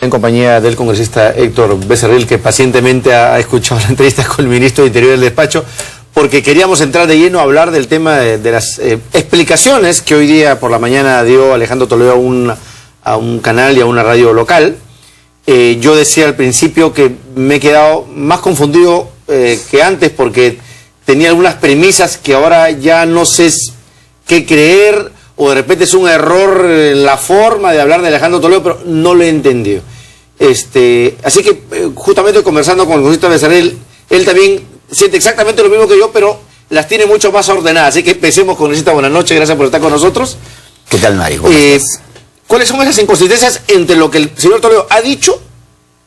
En compañía del congresista Héctor Becerril, que pacientemente ha escuchado la entrevista con el ministro de Interior del despacho, porque queríamos entrar de lleno a hablar del tema de las explicaciones que hoy día por la mañana dio Alejandro Toledo a un canal y a una radio local. Yo decía al principio que me he quedado más confundido que antes, porque tenía algunas premisas que ahora ya no sé qué creer, o de repente es un error en la forma de hablar de Alejandro Toledo, pero no lo he entendido. Así que justamente conversando con el congresista Becerril, él también siente exactamente lo mismo que yo, pero las tiene mucho más ordenadas. Así que empecemos, congresista. Buenas noches, gracias por estar con nosotros. ¿Qué tal, Mario? ¿Cuáles son esas inconsistencias entre lo que el señor Toledo ha dicho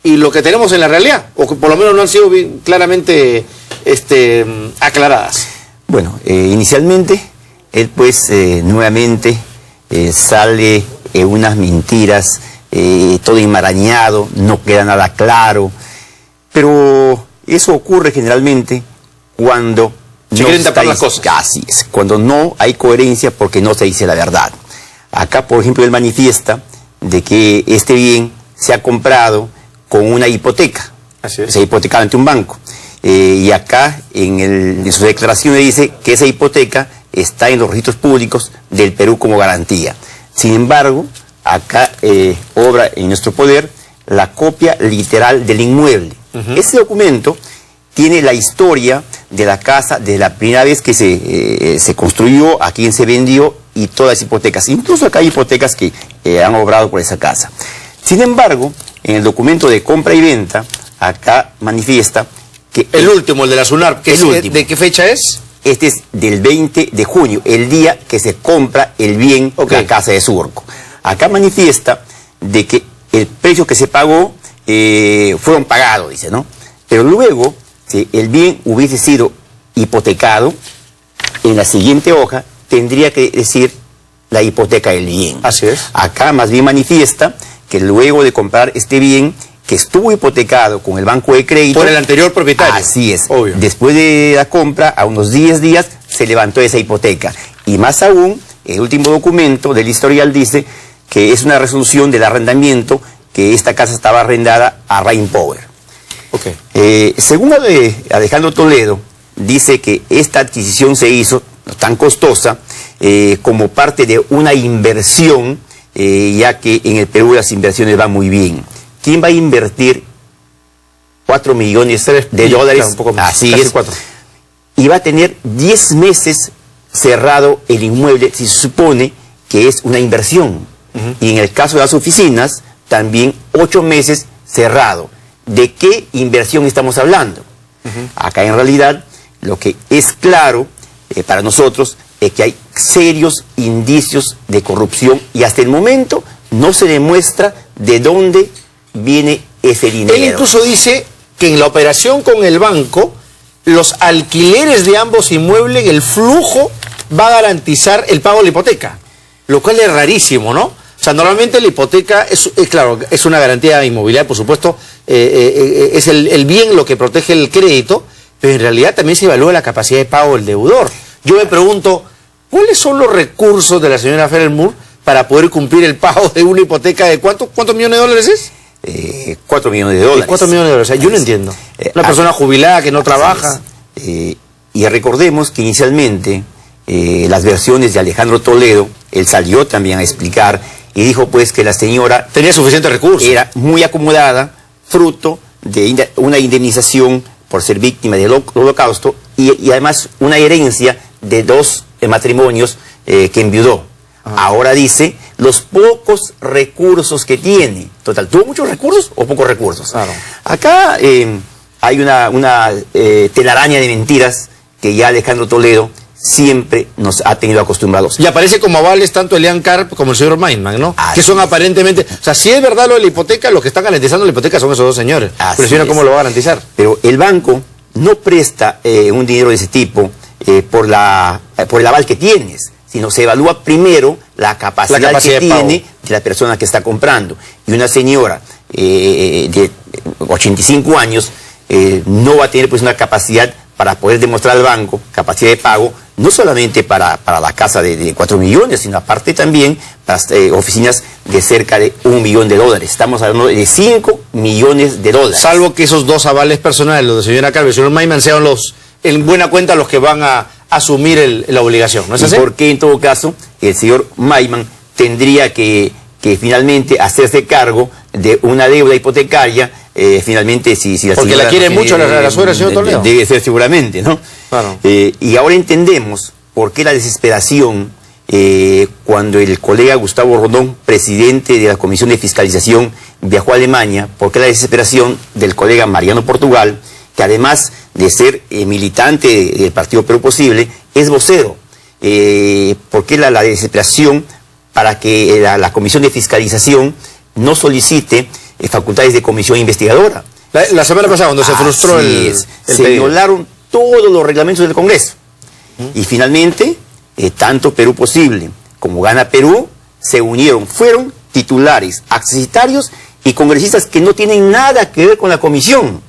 y lo que tenemos en la realidad? O que por lo menos no han sido bien claramente aclaradas. Bueno, inicialmente, él pues nuevamente sale unas mentiras, todo enmarañado, no queda nada claro, pero eso ocurre generalmente cuando se quieren tapar las cosas. Así es, cuando no hay coherencia porque no se dice la verdad. Acá, por ejemplo, él manifiesta de que este bien se ha comprado con una hipoteca. Así es. Se ha hipotecado ante un banco. Y acá, en su declaración, dice que esa hipoteca está en los registros públicos del Perú como garantía. Sin embargo, acá obra en nuestro poder la copia literal del inmueble. Ese documento tiene la historia de la casa desde la primera vez que se construyó, a quién se vendió y todas las hipotecas. Incluso acá hay hipotecas que han obrado por esa casa. Sin embargo, en el documento de compra y venta, acá manifiesta que... El último, el de la SUNARP, ¿de qué fecha es? Este es del 20 de junio, el día que se compra el bien, la casa de Surco. Acá manifiesta de que el precio que se pagó fueron pagados, dice, ¿no? Pero luego, si el bien hubiese sido hipotecado, en la siguiente hoja tendría que decir la hipoteca del bien. Así es. Acá más bien manifiesta que luego de comprar este bien, que estuvo hipotecado con el banco de crédito... Por el anterior propietario. Así es. Obvio. Después de la compra, a unos 10 días, se levantó esa hipoteca. Y más aún, el último documento del historial dice que es una resolución del arrendamiento, que esta casa estaba arrendada a Rain Power. Según Alejandro Toledo, dice que esta adquisición se hizo tan costosa como parte de una inversión, ya que en el Perú las inversiones van muy bien. ¿Quién va a invertir 4 millones de dólares? Claro, un poco más, así casi es. 4. Y va a tener 10 meses cerrado el inmueble, si se supone que es una inversión. Y en el caso de las oficinas, también 8 meses cerrado. ¿De qué inversión estamos hablando? Acá en realidad lo que es claro para nosotros es que hay serios indicios de corrupción y hasta el momento no se demuestra de dónde viene ese dinero. Él incluso dice que en la operación con el banco, los alquileres de ambos inmuebles, el flujo va a garantizar el pago de la hipoteca, lo cual es rarísimo, ¿no? O sea, normalmente la hipoteca claro, es una garantía inmobiliaria, por supuesto, es el bien lo que protege el crédito, pero en realidad también se evalúa la capacidad de pago del deudor. Yo me pregunto, ¿cuáles son los recursos de la señora Ferrer Moore para poder cumplir el pago de una hipoteca de cuántos millones de dólares es? 4 millones de dólares. 4 millones de dólares, o sea, yo no entiendo. Una persona jubilada que no trabaja. Y recordemos que inicialmente las versiones de Alejandro Toledo, él salió también a explicar y dijo pues que la señora tenía suficiente recursos. Era muy acomodada, fruto de una indemnización por ser víctima del holocausto y además una herencia de 2 matrimonios que enviudó. Ahora dice los pocos recursos que tiene. Total, ¿tuvo muchos recursos o pocos recursos? Claro. Acá hay una telaraña de mentiras que ya Alejandro Toledo siempre nos ha tenido acostumbrados. Y aparece como avales tanto Elian Carp como el señor Mainman, ¿no? Que son aparentemente... O sea, si es verdad lo de la hipoteca, los que están garantizando la hipoteca son esos dos señores. Pero señora, ¿cómo lo va a garantizar? Pero el banco no presta un dinero de ese tipo por el aval que tienes, sino se evalúa primero la capacidad que tiene de la persona que está comprando. Y una señora de 85 años no va a tener pues una capacidad para poder demostrar al banco capacidad de pago, no solamente para la casa de 4 millones, sino aparte también para oficinas de cerca de $1 millón. Estamos hablando de $5 millones. Salvo que esos dos avales personales, los de señora Calvo y el señor Maiman, sean los, en buena cuenta, los que van a asumir la obligación, ¿no es así? Porque en todo caso el señor Maiman tendría que finalmente hacerse cargo de una deuda hipotecaria, finalmente si la porque la quiere mucho la suegra, señor Toledo. Debe ser seguramente, ¿no? Claro. Y ahora entendemos por qué la desesperación cuando el colega Gustavo Rondón, presidente de la Comisión de Fiscalización, viajó a Alemania, por qué la desesperación del colega Mariano Portugal, que además de ser militante del Partido Perú Posible, es vocero. ¿Por qué la desesperación para que la Comisión de Fiscalización no solicite facultades de comisión investigadora? La semana pasada, cuando se frustró se violaron todos los reglamentos del Congreso. Y finalmente, tanto Perú Posible como Gana Perú se unieron, fueron titulares, accesitarios y congresistas que no tienen nada que ver con la comisión.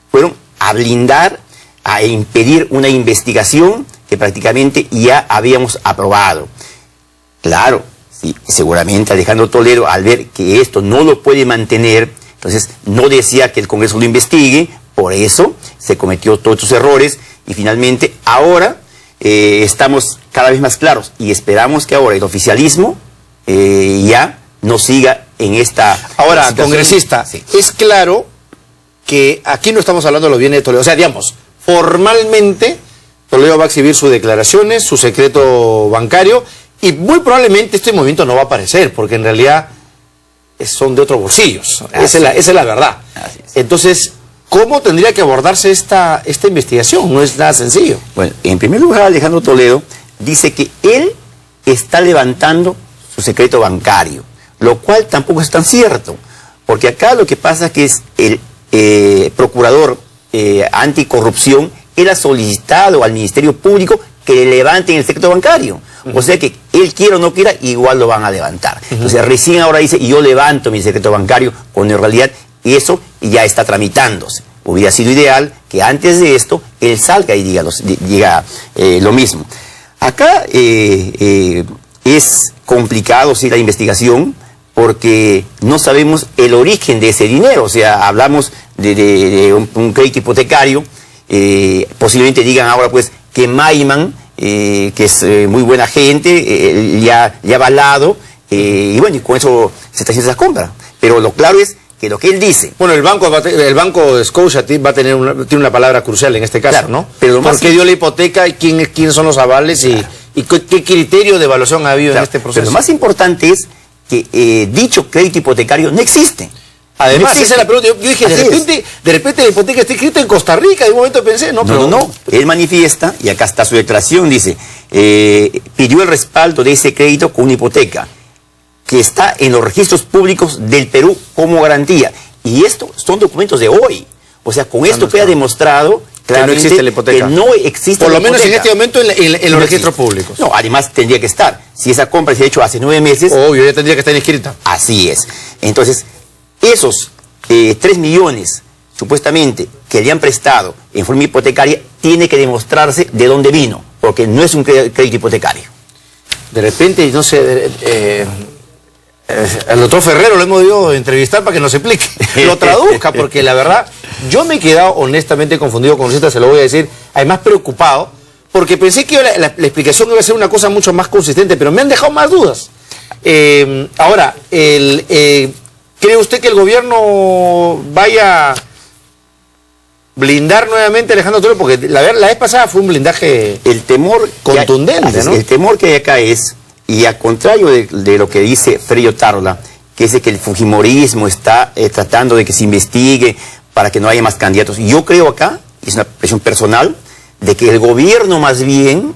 Fueron a blindar, a impedir una investigación que prácticamente ya habíamos aprobado. Claro, sí, seguramente Alejandro Toledo, al ver que esto no lo puede mantener, entonces no decía que el Congreso lo investigue, por eso se cometió todos estos errores y finalmente ahora estamos cada vez más claros y esperamos que ahora el oficialismo ya no siga en esta Ahora, situación. congresista, Sí. es claro que aquí no estamos hablando de los bienes de Toledo. O sea, digamos, formalmente Toledo va a exhibir sus declaraciones, su secreto bancario, y muy probablemente este movimiento no va a aparecer, porque en realidad son de otros bolsillos. Esa es la verdad. Así es. Entonces, ¿cómo tendría que abordarse esta investigación? No es nada sencillo. Bueno, en primer lugar, Alejandro Toledo dice que él está levantando su secreto bancario, lo cual tampoco es tan cierto, porque acá lo que pasa es que es el procurador anticorrupción, él ha solicitado al Ministerio Público que le levanten el secreto bancario. O sea que él quiera o no quiera, igual lo van a levantar. Entonces recién ahora dice, yo levanto mi secreto bancario, cuando en realidad eso ya está tramitándose. Hubiera sido ideal que antes de esto él salga y diga lo mismo. Acá es complicado, sí, la investigación, porque no sabemos el origen de ese dinero. O sea, hablamos de un crédito hipotecario, posiblemente digan ahora pues que Maiman, que es muy buena gente, ya ha avalado, y bueno, y con eso se está haciendo esa compra. Pero lo claro es que lo que él dice... Bueno, el banco Scotia va a tiene una palabra crucial en este caso, Claro, ¿no? pero lo ¿Por más qué dio la hipoteca y quiénes son los avales y qué criterio de evaluación ha habido en este proceso? Pero lo más importante es que dicho crédito hipotecario no existe. Además, no esa es la pregunta. Yo dije, de repente la hipoteca está escrita en Costa Rica, y un momento pensé, no, pero No. Él manifiesta, y acá está su declaración, dice, pidió el respaldo de ese crédito con una hipoteca que está en los registros públicos del Perú como garantía. Y esto son documentos de hoy. O sea, con esto queda demostrado que no existe la hipoteca. Que no existe por la lo menos en hipoteca. este momento en los registros existe. públicos. No, además tendría que estar. Si esa compra se ha hecho hace 9 meses, Obvio, ya tendría que estar inscrita. así es. Entonces, esos 3 millones, supuestamente, que le han prestado en forma hipotecaria, tiene que demostrarse de dónde vino, porque no es un crédito hipotecario. De repente, no sé, al doctor Ferrero lo hemos ido a entrevistar para que nos explique, lo traduzca, porque la verdad, yo me he quedado honestamente confundido con esto, se lo voy a decir, además preocupado, porque pensé que la explicación iba a ser una cosa mucho más consistente, pero me han dejado más dudas. Ahora, ¿cree usted que el gobierno vaya a blindar nuevamente a Alejandro Toledo? Porque la vez pasada fue un blindaje El temor contundente, ¿no? El temor que hay acá es, y al contrario de lo que dice Freyo Tarla, que es de que el fujimorismo está tratando de que se investigue para que no haya más candidatos. Yo creo acá, es una presión personal, de que el gobierno más bien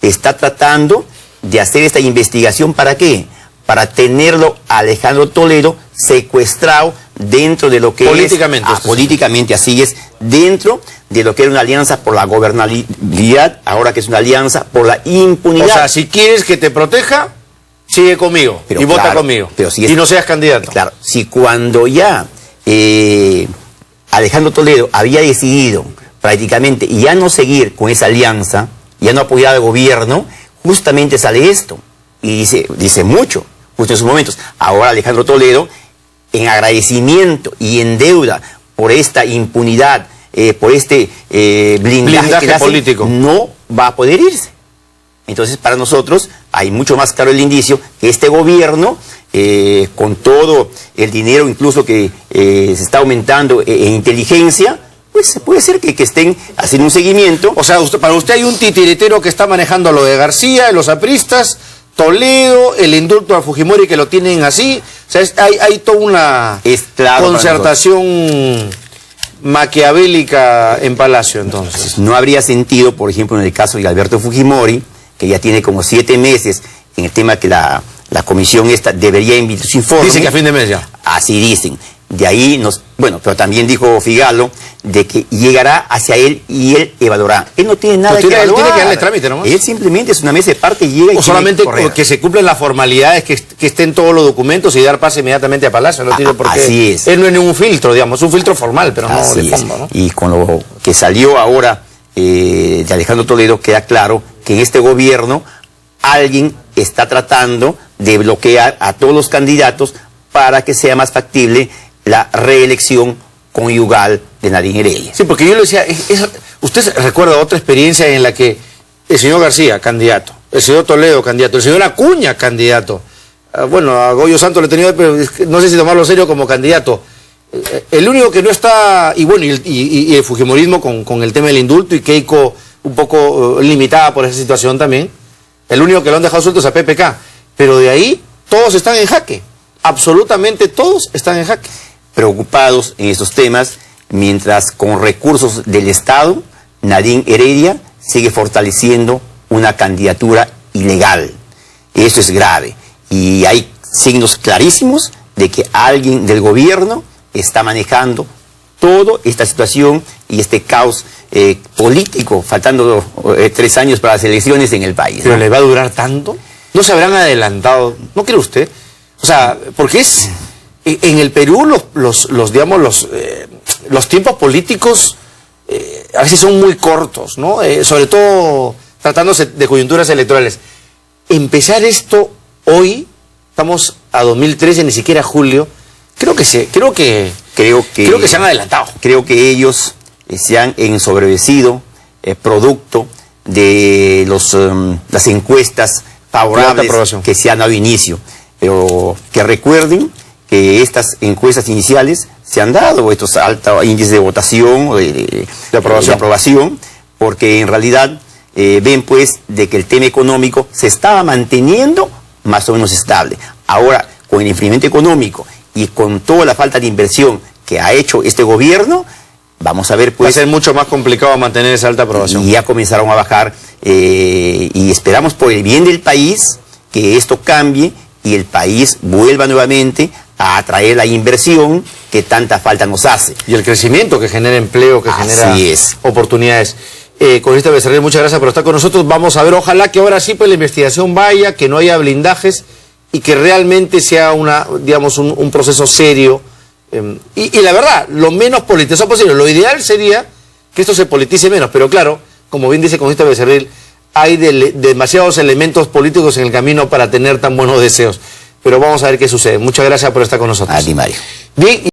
está tratando de hacer esta investigación. ¿Para qué? Para tenerlo a Alejandro Toledo secuestrado dentro de lo que políticamente, es... políticamente, así es, dentro de lo que era una alianza por la gobernabilidad, ahora que es una alianza por la impunidad. O sea, si quieres que te proteja, sigue conmigo Pero y vota claro, conmigo. pero si y no seas candidato. Claro, si cuando ya Alejandro Toledo había decidido prácticamente ya no seguir con esa alianza, ya no apoyaba al gobierno, justamente sale esto. Y dice mucho, justo en sus momentos. Ahora Alejandro Toledo, en agradecimiento y en deuda por esta impunidad, por este blindaje que hace, político, no va a poder irse. Entonces, para nosotros, hay mucho más claro el indicio que este gobierno, con todo el dinero incluso que se está aumentando en inteligencia, pues puede ser que estén haciendo un seguimiento. O sea, para usted hay un titiritero que está manejando lo de García, los apristas, Toledo, el indulto a Fujimori que lo tienen así. O sea, hay toda una concertación maquiavélica en Palacio, entonces. No habría sentido, por ejemplo, en el caso de Alberto Fujimori, que ya tiene como 7 meses en el tema que la comisión esta debería emitir su informe. Dicen que a fin de mes ya. Así dicen. De ahí bueno, pero también dijo Figalo de que llegará hacia él y él evaluará. Él no tiene nada que evaluar. Él tiene que darle trámite nomás. Él simplemente es una mesa de parte y llega y solamente que se cumplen las formalidades, que estén todos los documentos y dar pase inmediatamente a Palacio. No tiene por qué. Así es. Él no es ningún filtro, digamos, es un filtro formal, pero no así de fondo, ¿no? Y con lo que salió ahora de Alejandro Toledo, queda claro que en este gobierno alguien está tratando de bloquear a todos los candidatos para que sea más factible la reelección conyugal de Nadine Heredia. Sí, porque yo le decía, ¿usted recuerda otra experiencia en la que el señor García, candidato, el señor Toledo, candidato, el señor Acuña, candidato, bueno, a Goyo Santos le he tenido, pero no sé si tomarlo serio como candidato, el único que no está, y bueno, y el fujimorismo con el tema del indulto, y Keiko un poco limitada por esa situación también, el único que lo han dejado suelto es a PPK, pero de ahí todos están en jaque, absolutamente todos están en jaque. Preocupados en estos temas, mientras con recursos del Estado, Nadine Heredia sigue fortaleciendo una candidatura ilegal. Eso es grave. Y hay signos clarísimos de que alguien del gobierno está manejando toda esta situación y este caos político, faltando 3 años para las elecciones en el país. ¿Pero le va a durar tanto? ¿No se habrán adelantado? ¿No cree usted? O sea, porque es... En el Perú los tiempos políticos a veces son muy cortos, ¿no? Sobre todo tratándose de coyunturas electorales. Empezar esto hoy, estamos a 2013, ni siquiera julio, creo que se han adelantado. Creo que ellos se han ensoberbecido producto de las encuestas favorables que se han dado inicio. Pero que recuerden que estas encuestas iniciales se han dado, estos altos índices de votación, de aprobación, porque en realidad ven pues de que el tema económico se estaba manteniendo más o menos estable. Ahora, con el enfriamiento económico y con toda la falta de inversión que ha hecho este gobierno, vamos a ver pues... Va a ser mucho más complicado mantener esa alta aprobación. Y ya comenzaron a bajar y esperamos por el bien del país que esto cambie y el país vuelva nuevamente a atraer la inversión que tanta falta nos hace. Y el crecimiento que genera empleo, que genera oportunidades. Congresista Becerril, muchas gracias por estar con nosotros. Vamos a ver, ojalá que ahora sí pues la investigación vaya, que no haya blindajes y que realmente sea un proceso serio. Y la verdad, lo menos politizado posible. Lo ideal sería que esto se politice menos, pero claro, como bien dice el congresista Becerril, hay demasiados elementos políticos en el camino para tener tan buenos deseos. Pero vamos a ver qué sucede. Muchas gracias por estar con nosotros. A ti, Mario. Bien.